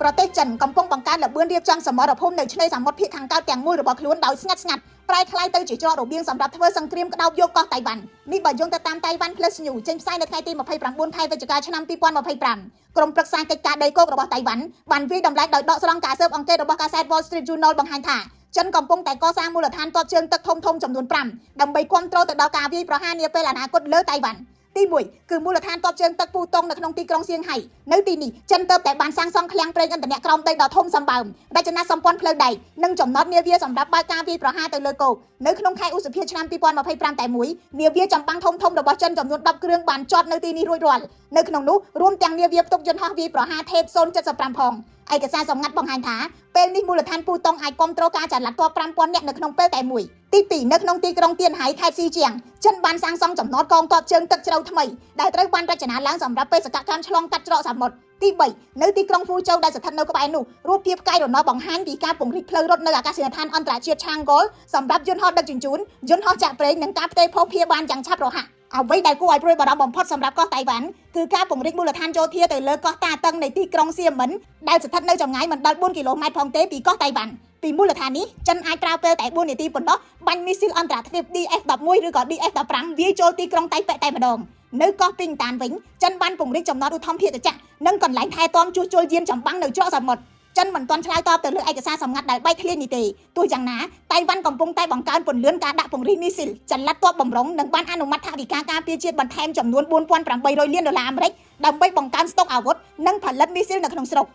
ប្រទេសចិនកំពុងបង្កើនលឿនរៀបចំសមរភូមិនៅឆ្នេរសមុទ្រភាគខាងកើតទាំងមូលរបស់ខ្លួនដោយស្ងាត់ៗប្រែក្លាយទៅជាច្រករបៀងសម្រាប់ធ្វើសង្គ្រាមក្តោបយកកោះតៃវ៉ាន់នេះបើយោងទៅតាម Taiwan Plus News ចេញផ្សាយនៅថ្ងៃទី29 ខែវិច្ឆិកាឆ្នាំ2025ក្រុមប្រឹក្សាកិច្ចការដីគោករបស់តៃវ៉ាន់បានវាយតម្លៃដោយដកស្រង់ការស៊ើបអង្កេតរបស់កាសែត Wall Street Journal បង្ហាញថាចិនកំពុងតែកសាងមូលដ្ឋានទ័ពជើងទឹកធំៗចំនួន5ដើម្បីគ្រប់គ្រងទៅដល់ការវាយប្រហារនាពេលអនាគតលើតៃវ៉ាន់ទី1គឺមូលដ្ឋានទ័ពជើងទឹកពូតុងនៅក្នុងទីក្រុងសៀងហៃនៅទីនេះចិនទើបតែបានសាងសង់ឃ្លាំងប្រេងឥន្ធនៈក្រោមដីដ៏ធំសម្បើមរចនាសម្ព័ន្ធផ្លូវដែកនិងចំណតនាវាសម្រាប់បើកការវាយប្រហារទៅលើគោកនៅក្នុងខែឧសភាឆ្នាំ2025តែមួយនាវាចម្បាំងធំៗរបស់ចិនចំនួន10គ្រឿងបានចតនៅទីនេះរួចរាល់នៅក្នុងនោះរួមទាំងនាវាផ្ទុកយន្តហោះវាយប្រហារថេប075ផងឯកសារសម្ងាត់បង្ហាញថាពេលនេះមូលដ្ឋានពូតុងអាចគ្រប់គ្រងការចល័តទ័ព 5000 នាក់នៅក្នុងពេលតែមួយទី2នៅក្នុងទីក្រុងទៀនហៃខេត្តស៊ីជាងចិនបានសាងសង់ចំណតកងទ័ពជើងទឹកជ្រៅថ្មីដែលត្រូវបានរចនាឡើងសម្រាប់បេសកកម្មឆ្លងកាត់ច្រកសមុទ្រទី3នៅទីក្រុងហ្វូជូដែលស្ថិតនៅក្បែរនោះរូបភាពផ្កាយរណបបង្ហាញពីការពង្រីកផ្លូវរត់នៅអាកាសយានដ្ឋានអន្តរជាតិឆាងហ្គលសម្រាប់យន្តហោះដឹកជញ្ជូនយន្តហោះចាក់ប្រេងនិងការផ្ទេរភស្តុភារបានយ៉ាងឆាប់រហ័សអ្វីដែលគួរឲ្យព្រួយបារម្ភបំផុតសម្រាប់កោះតៃវ៉ាន់គឺការពង្រីកមូលដ្ឋានយោធាទៅលើកោះតាតឹងនៃទីក្រុងសៀមិនដែលស្ថិតនៅចម្ងាយមិនដល់4គីឡូម៉ែត្រផងទេពីកោះតៃវ៉ាន់ពីមូលដ្ឋាននេះចិនអាចប្រើពេលតែ4នាទីប៉ុណ្ណោះបាញ់មីស៊ីលអន្តរជាតិ DF-11 ឬក៏ DF-15 វាយចូលទីក្រុងតៃប៉េតែម្ដងនៅកោះពីងតានវិញចិនបានពង្រីកចំណតឧទ្ធម្ភាគចក្រនិងកន្លែងថែទាំជួសជុលយានចម្បាំងនៅច្រកសមុទ្រចិនមិនទាន់ឆ្លើយតបទៅលើឯកសារសម្ងាត់ដែលបែកធ្លាយនេះទេទោះយ៉ាងណាតៃវ៉ាន់កំពុងតែបង្កើនពន្លឿនការដាក់ពង្រីកមីស៊ីលចល័តទ័ពបំរុងនិងបានអនុម័តថវិកាការពារជាតិបន្ថែមចំនួន $4800 លានអាមេរិកដើម្បីបង្កើនស្តុកអាវុធនិងផលិតមីស៊ីលនៅក្នុងស្រុក